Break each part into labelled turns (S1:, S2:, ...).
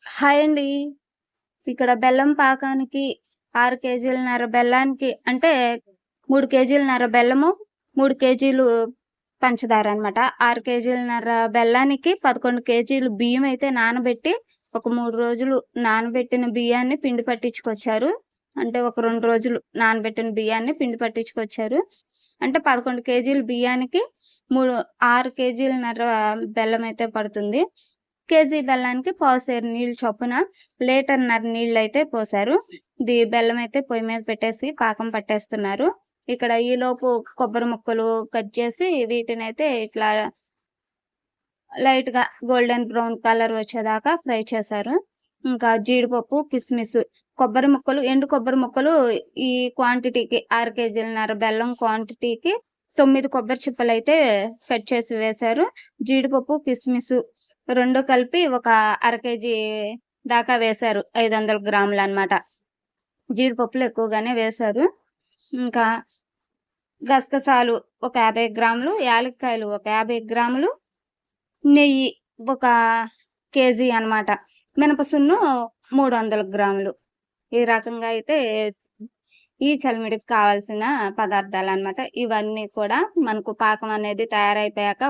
S1: Hi అండి. ఇక్కడ బెల్లం పాకానికి 6 కేజీలన్నర బెల్లానికి అంటే 3 కేజీలన్నర బెల్లము, 3 కేజీలు పంచదార అనమాట. 6 కేజీలన్నర బెల్లానికి 11 కేజీలు బియ్యం అయితే నానబెట్టి, ఒక 3 రోజులు నానబెట్టిన బియ్యాన్ని పిండి పట్టించుకొచ్చారు. అంటే ఒక 2 రోజులు నానబెట్టిన బియ్యాన్ని పిండి పట్టించుకొచ్చారు. అంటే 11 కేజీల బియ్యానికి 6 కేజీలన్నర బెల్లం అయితే పడుతుంది. కేజీ బెల్లానికి పావుసేరు నీళ్ళు చొప్పున లీటర్‌న్నర నీళ్ళైతే పోశారు. బెల్లం అయితే పొయ్యి మీద పెట్టేసి పాకం పట్టేస్తున్నారు. ఇక్కడ ఈలోపు కొబ్బరి ముక్కలు కట్ చేసి వీటినైతే ఇట్లా లైట్‌గా గోల్డెన్ బ్రౌన్ కలర్ వచ్చేదాకా ఫ్రై చేశారు. ఇంకా జీడిపప్పు, కిస్మిస్, ఎండు కొబ్బరి ముక్కలు ఈ క్వాంటిటీకి 6 కేజీలన్నర బెల్లం క్వాంటిటీకి 9 కొబ్బరి చిప్పలైతే కట్ చేసి వేశారు. జీడిపప్పు, కిస్మిస్ 2 కలిపి ఒక అర కేజీ దాకా వేశారు. 500 గ్రాములనమాట. జీడిపప్పులు ఎక్కువగానే వేశారు. ఇంకా గసగసాలు ఒక 50 గ్రాములు, యాలక్కాయలు ఒక 50 గ్రాములు, నెయ్యి ఒక కేజీ అనమాట. మినపసున్ను 300 గ్రాములు. ఈ రకంగా అయితే ఈ చలిమిడికి కావాల్సిన పదార్థాలనమాట. ఇవన్నీ కూడా మనకు పాకం అనేది తయారైపోయాక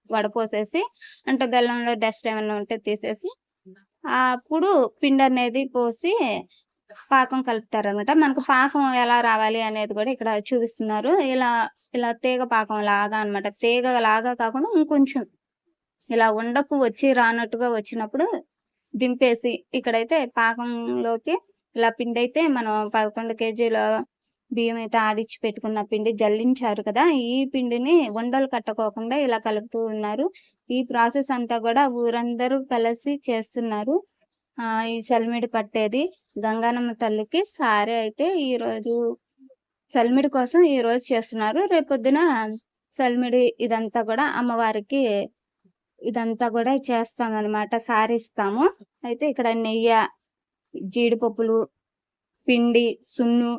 S1: వడపోసేసి అంటే బెల్లంలో డస్ట్ ఏమన్నా ఉంటే తీసేసి అప్పుడు పిండనేది పోసి పాకం కలుపుతారనమాట. మనకు పాకం ఎలా రావాలి అనేది కూడా ఇక్కడ చూపిస్తున్నారు. ఇలా తీగ పాకం లాగా అనమాట. తీగలాగా కాకుండా ఇంకొంచెం ఇలా ఉండకు వచ్చి రానట్టుగా వచ్చినప్పుడు దింపేసి ఇక్కడైతే పాకంలోకి ఇలా పిండైతే మనం 11 కేజీల బియ్యమైతే ఆడిచ్చి పెట్టుకున్న పిండి జల్లించారు కదా! ఈ పిండిని ఉండలు కట్టుకోకుండా ఇలా కలుపుతూ ఉన్నారు. ఈ ప్రాసెస్ అంతా కూడా ఊరందరూ కలిసి చేస్తున్నారు. ఈ చలిమిడి పట్టేది గంగానమ్మ తల్లికి సారె అయితే ఈరోజు చలిమిడి కోసం ఈరోజు చేస్తున్నారు. రేపొద్దున చలిమిడి ఇదంతా కూడా అమ్మవారికి ఇదంతా కూడా చేస్తామనమాట. సారిస్తాము. అయితే ఇక్కడ నెయ్య, జీడిపప్పులు, పిండి, సున్ను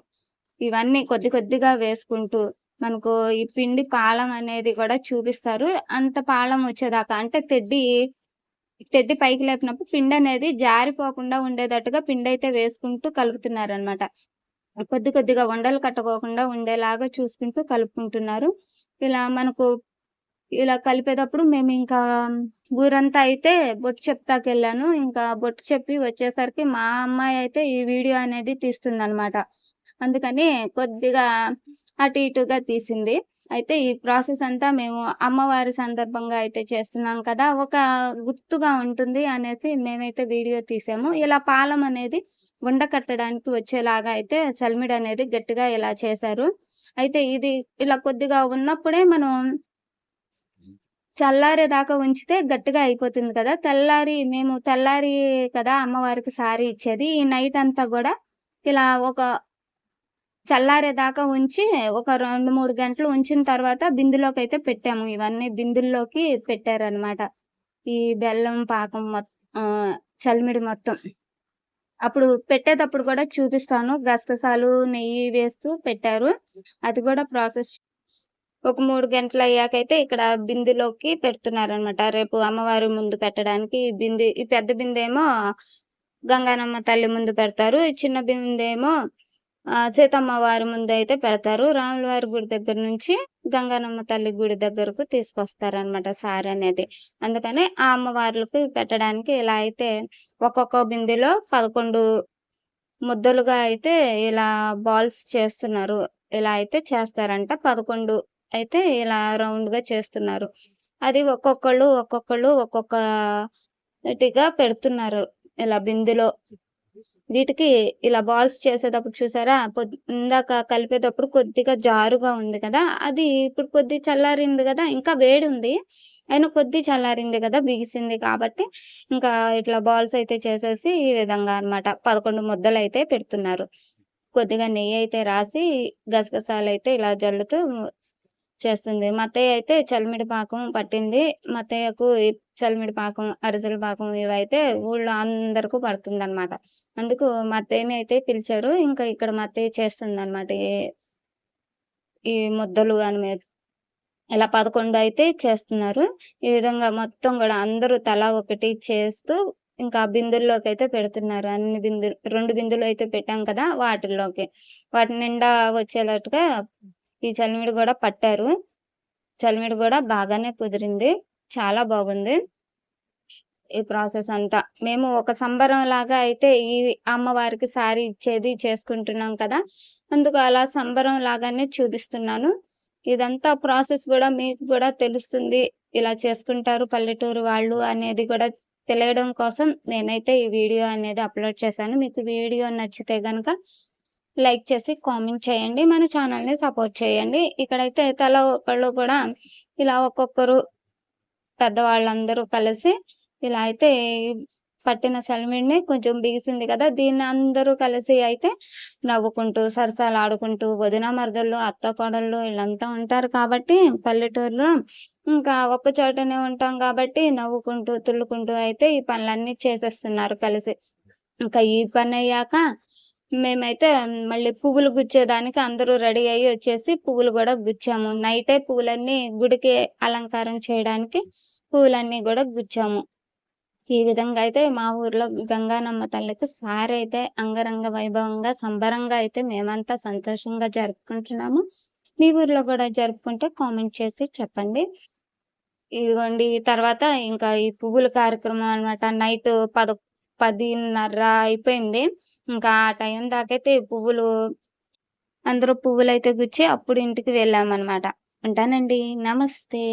S1: ఇవన్నీ కొద్ది కొద్దిగా వేసుకుంటూ మనకు ఈ పిండి పాలం అనేది కూడా చూపిస్తారు. అంత పాలం వచ్చేదాకా అంటే తెడ్డి పైకి లేపినప్పుడు పిండనేది జారిపోకుండా ఉండేటట్టుగా పిండైతే వేసుకుంటూ కలుపుతున్నారనమాట. కొద్ది కొద్దిగా ఉండలు కట్టుకోకుండా ఉండేలాగా చూసుకుంటూ కలుపుకుంటున్నారు. ఇలా కలిపేటప్పుడు మేమింకా ఊరంతా అయితే బొట్టు చెప్తాకెళ్ళాను. ఇంకా బొట్టు చెప్పి వచ్చేసరికి మా అమ్మాయి అయితే ఈ వీడియో అనేది తీస్తుందనమాట. అందుకని కొద్దిగా అటు ఇటుగా తీసింది. అయితే ఈ ప్రాసెస్ అంతా మేము అమ్మవారి సందర్భంగా అయితే చేస్తున్నాం కదా! ఒక గుర్తుగా ఉంటుంది అనేసి మేమైతే వీడియో తీసాము. ఇలా పాలం అనేది ఉండకట్టడానికి వచ్చేలాగా అయితే చలిమిడనేది గట్టిగా ఇలా చేశారు. అయితే ఇది ఇలా కొద్దిగా ఉన్నప్పుడే మనం చల్లారేదాకా ఉంచితే గట్టిగా అయిపోతుంది కదా! తెల్లారి కదా అమ్మవారికి సారీ ఇచ్చేది. ఈ నైట్ అంతా గూడా ఇలా చల్లారేదాకా ఉంచి ఒక 2, 3 గంటలు ఉంచిన తర్వాత బిందెలోకైతే పెట్టాము. ఇవన్నీ బిందెల్లోకి పెట్టారనమాట. ఈ బెల్లం పాకం చలిమిడి మొత్తం. అప్పుడు పెట్టేటప్పుడు కూడా చూపిస్తాను. గసగసాలు, నెయ్యి వేస్తూ పెట్టారు. అది కూడా ప్రాసెస్ ఒక 3 గంటలయ్యాకైతే ఇక్కడ బిందెలోకి పెడుతున్నారనమాట. రేపు అమ్మవారి ముందు పెట్టడానికి ఈ పెద్ద బిందెమో గంగానమ్మ తల్లి ముందు పెడతారు. ఈ చిన్న బిందెమో సీతమ్మ వారి ముందైతే పెడతారు. రాముల వారి గుడి దగ్గర నుంచి గంగానమ్మ తల్లి గుడి దగ్గరకు తీసుకొస్తారనమాట సారె అనేది. అందుకని ఆ అమ్మవార్లకు పెట్టడానికి ఇలా అయితే ఒక్కొక్క బిందెలో 11 ముద్దలుగా అయితే ఇలా బాల్స్ చేస్తున్నారు. ఇలా అయితే చేస్తారంట. 11 అయితే ఇలా రౌండ్‌గా చేస్తున్నారు. అది ఒక్కొక్కళ్ళు ఒక్కొక్కటిగా పెడుతున్నారు. ఇలా బిందెలో. వీటికి ఇలా బాల్స్ చేసేటప్పుడు చూసారా? ఇందాక కలిపేటప్పుడు కొద్దిగా జారుగా ఉంది కదా! అది ఇప్పుడు కొద్దిగా చల్లారింది గదా! ఇంకా వేడుంది. అయినా చల్లారింది గదా! బిగిసింది కాబట్టి ఇంకా ఇట్లా బాల్స్ అయితే చేసేసి ఈ విధంగా అన్నమాట 11 ముద్దలైతే పెడుతున్నారు. కొద్దిగా నెయ్యయితే రాసి గసగసాలైతే ఇలా జల్లుతూ చేస్తుంది. మా అత్తయ్య అయితే చలిమిడి పాకం పట్టింది. మా అత్తయ్యకు ఈ చలిమిడి పాకం, అరిసెల పాకం ఇవైతే ఊళ్ళో అందరికి పడుతుందనమాట. అందుకు మా అత్తయ్యని అయితే పిలిచారు. ఇంకా ఇక్కడ మా అత్తయ్య చేస్తుందనమాట. ఈ ముద్దలు ఇలా 11 అయితే చేస్తున్నారు. ఈ విధంగా మొత్తం గూడా అందరూ తలా ఒకటి చేస్తూ ఇంకా బిందుల్లోకి అయితే పెడుతున్నారు. అన్ని బిందులు 2 బిందులు అయితే పెట్టాం కదా! వాటిల్లోకి. వాటి నిండా వచ్చేటట్టుగా ఈ చలివిడి గూడా పట్టారు. చలివిడి గూడా బాగానే కుదిరింది. చాలా బాగుంది. ఈ ప్రాసెస్ అంతా. మేము ఒక సంబరంలాగా అయితే ఈ అమ్మవారికి శారీ ఇచ్చేది చేసుకుంటున్నాం కదా! అందుకు అలా సంబరం లాగానే చూపిస్తున్నాను. ఇదంతా ప్రాసెస్ గూడా మీకు గూడా తెలుస్తుంది. ఇలా చేసుకుంటారు పల్లెటూరు వాళ్ళు అనేది గూడా తెలియడం కోసం నేనైతే ఈ వీడియో అనేది అప్‌లోడ్ చేశాను. మీకు వీడియో నచ్చితే గనక లైక్ చేసి కామెంట్ చేయండి. మన ఛానెల్‌ని సపోర్ట్ చేయండి. ఇక్కడైతే తలా ఒకళ్ళు కూడా ఇలా ఒక్కొక్కరు పెద్దవాళ్ళందరూ కలిసి ఇలా అయితే పట్టిన చలివిడిని కొంచెం బిగిసింది కదా! దీన్ని అందరూ కలిసి అయితే నవ్వుకుంటూ, సరసాలాడుకుంటూ వదిన, మరదళ్ళు, అత్త, కోడళ్ళు ఈళ్ళంతా ఉంటారు కాబట్టి పల్లెటూరులో ఇంకా ఒక్క చోటనే ఉంటాం కాబట్టి నవ్వుకుంటూ, తుళ్ళుకుంటూ అయితే ఈ పనులన్నీ చేసేస్తున్నారు కలిసి. ఇంకా ఈ పనయ్యాక మేమైతే మళ్ళీ పువ్వులు గుచ్చేదానికి అందరూ రెడీ అయ్యి వచ్చేసి పువ్వులు గూడా గుచ్చాము. నైటే పువ్వులన్నీ గుడికి అలంకారం చేయడానికి పువ్వులన్నీ గూడా గుచ్చాము. ఈ విధంగా అయితే మా ఊర్లో గంగానమ్మ తల్లికి సారైతే అంగరంగ వైభవంగా, సంబరంగా అయితే మేమంతా సంతోషంగా జరుపుకుంటున్నాము. మీ ఊర్లో గూడా జరుపుకుంటే కామెంట్ చేసి చెప్పండి. ఇదిగోండి తర్వాత ఇంకా ఈ పువ్వుల కార్యక్రమం అనమాట. నైటు 10:30 అయిపోయింది. ఇంకా ఆ టైం దాకైతే పువ్వులు అందరూ పువ్వులైతే గుచ్చి అప్పుడు ఇంటికి వెళ్ళామనమాట. ఉంటానండి. నమస్తే.